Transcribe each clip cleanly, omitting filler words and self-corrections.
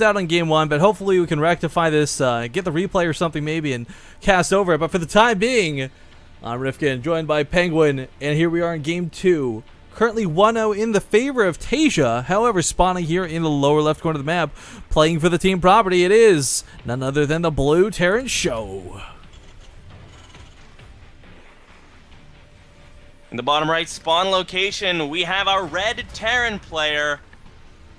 Out on game one, but hopefully we can rectify this, get the replay or something maybe, and cast over it. But for the time being, I'm Rifkin, joined by Penguin, and here we are in game two. Currently 1-0 in the favor of TaeJa. However, spawning here in the lower left corner of the map, playing for the team property, it is none other than the blue Terran Show. In the bottom right spawn location, we have our red Terran player.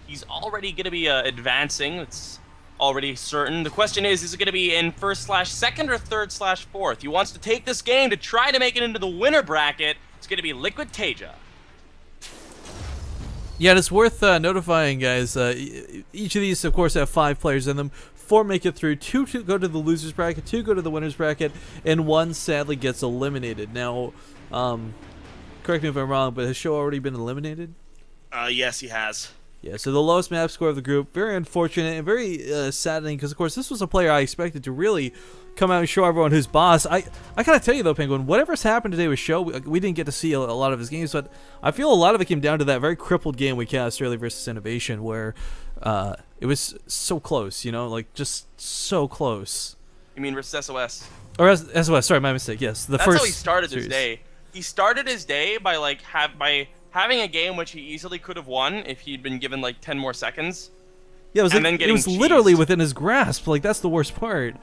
He's already going to be advancing. It's already certain. The question is it going to be in first/second or third/fourth? He wants to take this game to try to make it into the winner bracket. It's going to be Liquid TaeJa. Yeah, it's worth notifying, guys. Each of these, of course, have 5 players in them. 4 make it through, 2 go to the losers bracket, 2 go to the winners bracket, and 1 sadly gets eliminated. Now, correct me if I'm wrong, but has Show already been eliminated? Yes, he has. Yeah, so the lowest map score of the group, very unfortunate and very saddening because, of course, this was a player I expected to really come out and show everyone who's boss. I gotta tell you, though, Penguin, whatever's happened today with Show, we didn't get to see a lot of his games, but I feel a lot of it came down to that very crippled game we cast early versus Innovation where it was so close, you know, like just so close. You mean versus SOS? Or SOS, sorry, my mistake, yes. That's how he started his day. He started his day by, like, having a game which he easily could have won if he'd been given like 10 more seconds. Yeah, it was literally within his grasp. Like, that's the worst part.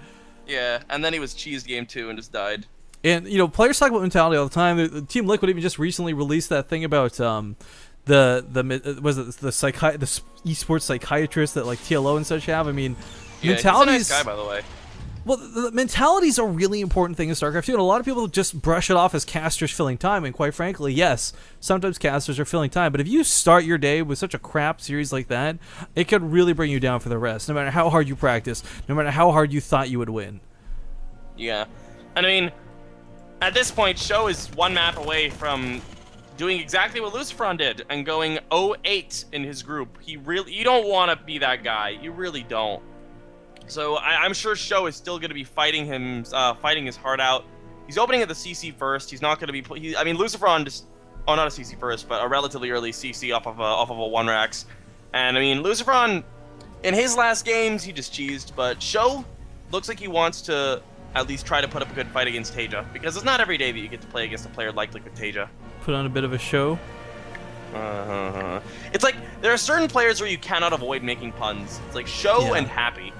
Yeah, and then he was cheesed game 2 and just died. And, you know, players talk about mentality all the time. The Team Liquid even just recently released that thing about the esports psychiatrist that like TLO and such have. I mean, yeah, mentalities. He's a nice guy, by the way. Well, the mentality is a really important thing in StarCraft 2, and a lot of people just brush it off as casters filling time, and quite frankly, yes, sometimes casters are filling time, but if you start your day with such a crap series like that, it could really bring you down for the rest, no matter how hard you practice, no matter how hard you thought you would win. Yeah, and I mean, at this point, Show is 1 map away from doing exactly what Lucifron did, and going 0-8 in his group. You don't want to be that guy, you really don't. So I'm sure Show is still going to be fighting his heart out. He's opening at the CC first. He's not going to be. I mean, Lucifron just, oh, not a CC first, but a relatively early CC off of a 1-Rax. And I mean, Lucifron, in his last games, he just cheesed. But Show looks like he wants to at least try to put up a good fight against TaeJa, because it's not every day that you get to play against a player like Liquid TaeJa. Put on a bit of a show. It's like there are certain players where you cannot avoid making puns. It's like Show and Happy.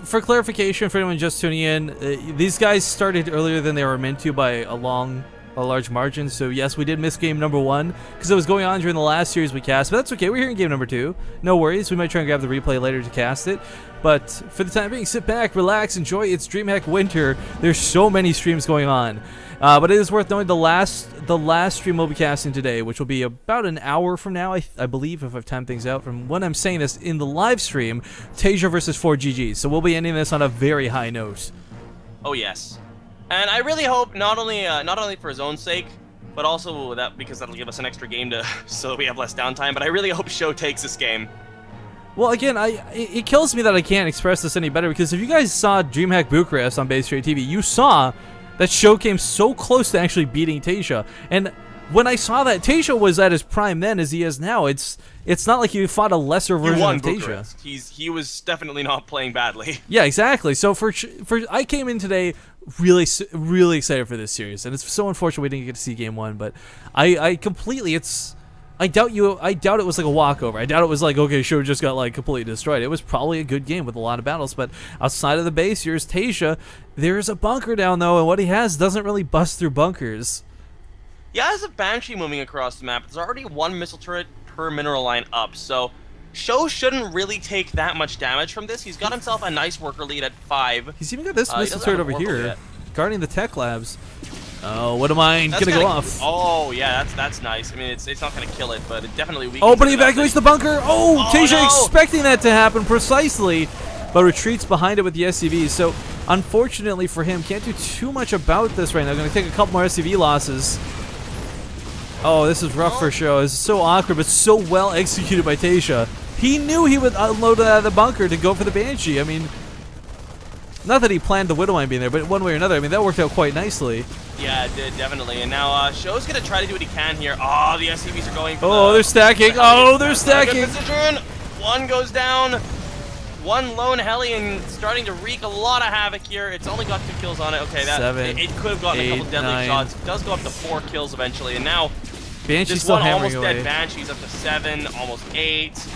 For clarification, for anyone just tuning in, these guys started earlier than they were meant to by a large margin. So yes, we did miss game number 1 because it was going on during the last series we cast, but that's okay. We're here in game number 2. No worries. We might try and grab the replay later to cast it. But for the time being, sit back, relax, enjoy. It's DreamHack Winter. There's so many streams going on. But it is worth knowing the last stream we'll be casting today, which will be about an hour from now, I believe, if I've timed things out from when I'm saying this in the live stream, TaeJa versus 4GG. So we'll be ending this on a very high note. Oh yes, and I really hope not only for his own sake, but also because that'll give us an extra game so we have less downtime. But I really hope Show takes this game. Well, again, it kills me that I can't express this any better, because if you guys saw DreamHack Bucharest on Base Trade TV, you saw that Show came so close to actually beating TaeJa. And when I saw that, TaeJa was at his prime then as he is now. It's not like he fought a lesser version of TaeJa. He was definitely not playing badly. Yeah, exactly. So I came in today really excited for this series, and it's so unfortunate we didn't get to see game 1. But I completely I doubt it was like a walkover. I doubt it was like, okay, Show just got like completely destroyed. It was probably a good game with a lot of battles, but outside of the base, here's TaeJa. There's a bunker down though, and what he has doesn't really bust through bunkers. Yeah, there's a Banshee moving across the map. There's already 1 missile turret per mineral line up, so Show shouldn't really take that much damage from this. He's got himself a nice worker lead at 5. He's even got this missile turret over here, guarding the tech labs. Oh, what am I gonna go off? Oh yeah, that's nice. I mean, it's not gonna kill it, but it definitely weakens. Oh, but he evacuates the bunker. Oh, TaeJa no. expecting that to happen precisely, but retreats behind it with the SCV. So unfortunately for him, can't do too much about this right now. Gonna take a couple more SCV losses. Oh, this is rough for Show. This is so awkward, but so well executed by TaeJa. He knew he would unload it out of the bunker to go for the Banshee. I mean, not that he planned the Widowmine being there, but one way or another, I mean, that worked out quite nicely. Yeah, it did, definitely. And now Show's going to try to do what he can here. Oh, the SCVs are going for they're stacking. They're stacking. Position. 1 goes down. One lone Hellion starting to wreak a lot of havoc here. It's only got 2 kills on it. Okay, that 7, it could have gotten a couple 8, deadly 9. shots. It does go up to 4 kills eventually, and now Banshee's this still one hammering almost away. dead Banshee's up to 7, almost 8.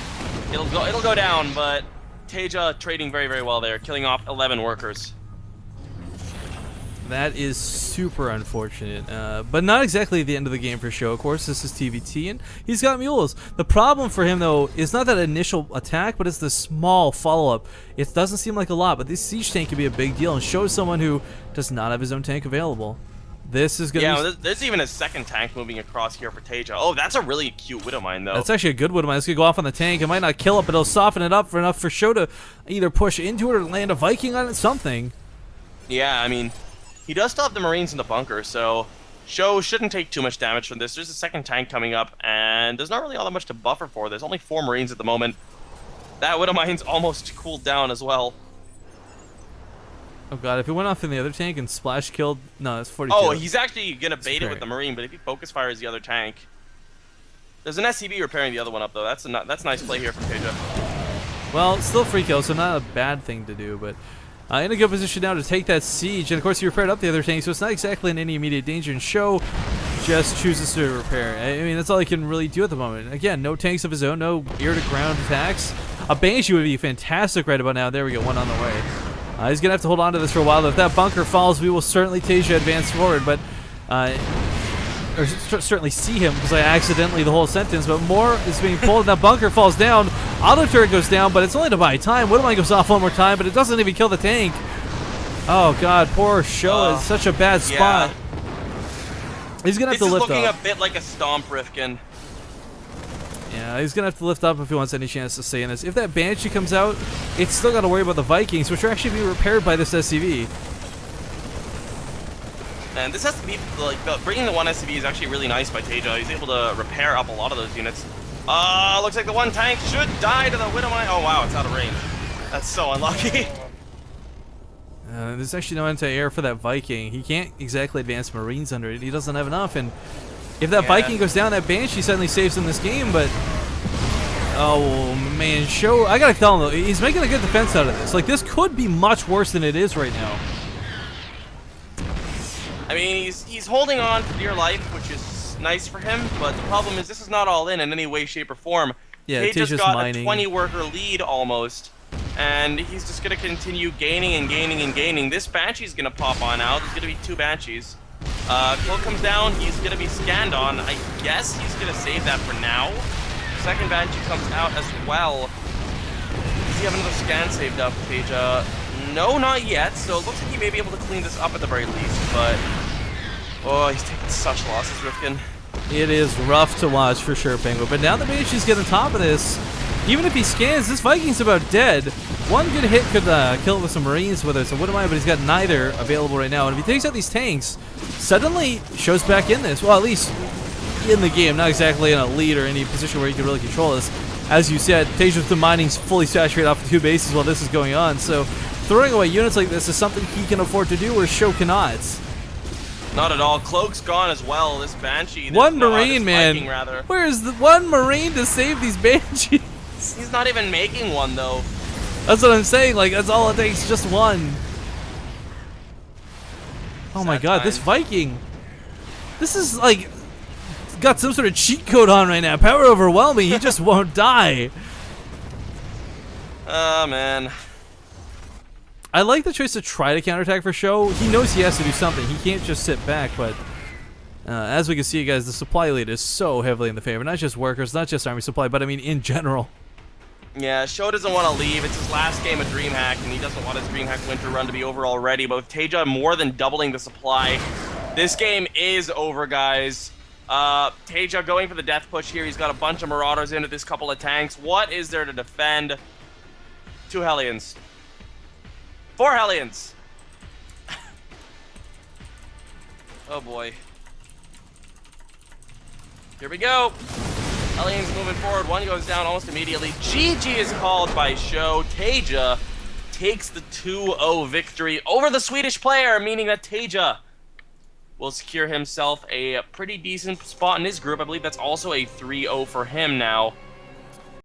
It'll go down, but Taeja trading very, very well there, killing off 11 workers. That is super unfortunate, but not exactly the end of the game for Sho. Of course, this is TVT, and he's got mules. The problem for him, though, is not that initial attack, but it's the small follow-up. It doesn't seem like a lot, but this siege tank can be a big deal, and Sho is someone who does not have his own tank available. This is going to be... there's even a second tank moving across here for Taeja. Oh, that's a really cute Widowmine, though. That's actually a good Widowmine. It's going to go off on the tank. It might not kill it, but it'll soften it up for enough for Sho to either push into it or land a Viking on it, something. Yeah, I mean... He does still have the Marines in the bunker, so Sho shouldn't take too much damage from this. There's a second tank coming up, and there's not really all that much to buffer for. There's only 4 Marines at the moment. That Widowmine's almost cooled down as well. Oh god, if he went off in the other tank and splash killed... No, that's 42. Oh, he's actually going to bait it great. with the Marine, but if he focus fires the other tank... There's an SCV repairing the other one up, though. That's a nice play here from Taeja. Well, still free kill, so not a bad thing to do, but... in a good position now to take that siege, and of course he repaired up the other tank, so it's not exactly in any immediate danger, and Sho just chooses to repair. I mean, that's all he can really do at the moment. Again, no tanks of his own, no ear-to-ground attacks. A Banshee would be fantastic right about now. There we go, one on the way. He's going to have to hold on to this for a while, though. If that bunker falls, we will certainly Taeja advance forward, but... or certainly see him, because I accidentally the whole sentence, but more is being pulled, and that bunker falls down. Auto turret goes down, but it's only to buy time. Widowmine goes off one more time, but it doesn't even kill the tank. Oh god, poor Sho is such a bad spot. Yeah. He's gonna have to lift up. This is looking a bit like a Stomp Rifkin. Yeah, he's gonna have to lift up if he wants any chance to stay in this. If that Banshee comes out, it's still got to worry about the Vikings, which are actually being repaired by this SCV. And this has to be, like, bringing the one SCV is actually really nice by Taeja. He's able to repair up a lot of those units. Looks like the one tank should die to the Widowmine. Oh, wow, it's out of range. That's so unlucky. There's actually no anti-air for that Viking. He can't exactly advance Marines under it. He doesn't have enough, and if that Viking goes down, that Banshee suddenly saves him this game, but... Oh, man, Sho... I gotta tell him, though, he's making a good defense out of this. Like, this could be much worse than it is right now. I mean, he's holding on for dear life, which is nice for him, but the problem is this is not all in any way, shape, or form. Yeah, Taeja's Taeja's got mining. a 20-worker lead almost, and he's just going to continue gaining and gaining and gaining. This Banshee's going to pop on out. There's going to be 2 Banshees. Cloak comes down. He's going to be scanned on. I guess he's going to save that for now. Second Banshee comes out as well. Does he have another scan saved up, Taeja? No, not yet, so it looks like he may be able to clean this up at the very least, but... Oh, he's taking such losses, Rifkin. It is rough to watch for sure, Penguin, but now the Banshee's getting on top of this. Even if he scans, this Viking's about dead. One good hit could kill it with some Marines, whether it's a Widowmine, but he's got neither available right now. And if he takes out these tanks, suddenly Sho's back in this. Well, at least in the game, not exactly in a lead or any position where he can really control this. As you said, Taeja's mining's fully saturated off the 2 bases while this is going on, so throwing away units like this is something he can afford to do, where Sho cannot. Not at all. Cloak's gone as well. This Banshee. One Marine, man. Viking, rather. Where is the one Marine to save these Banshees? He's not even making one, though. That's what I'm saying. Like, that's all it takes, just one. Oh my god, this Viking. This is like got some sort of cheat code on right now. Power overwhelming. He just won't die. Oh, man. I like the choice to try to counterattack for Sho. He knows he has to do something. He can't just sit back, but as we can see, guys, the supply lead is so heavily in the favor. Not just workers, not just army supply, but I mean in general. Yeah, Sho doesn't want to leave. It's his last game of DreamHack, and he doesn't want his DreamHack winter run to be over already. But with Taeja more than doubling the supply, this game is over, guys. Taeja going for the death push here. He's got a bunch of Marauders into this couple of tanks. What is there to defend? 2 Hellions. 4 Hellions. Oh boy. Here we go. Hellions moving forward. One goes down almost immediately. GG is called by Sho. Taeja takes the 2-0 victory over the Swedish player, meaning that Taeja will secure himself a pretty decent spot in his group. I believe that's also a 3-0 for him now.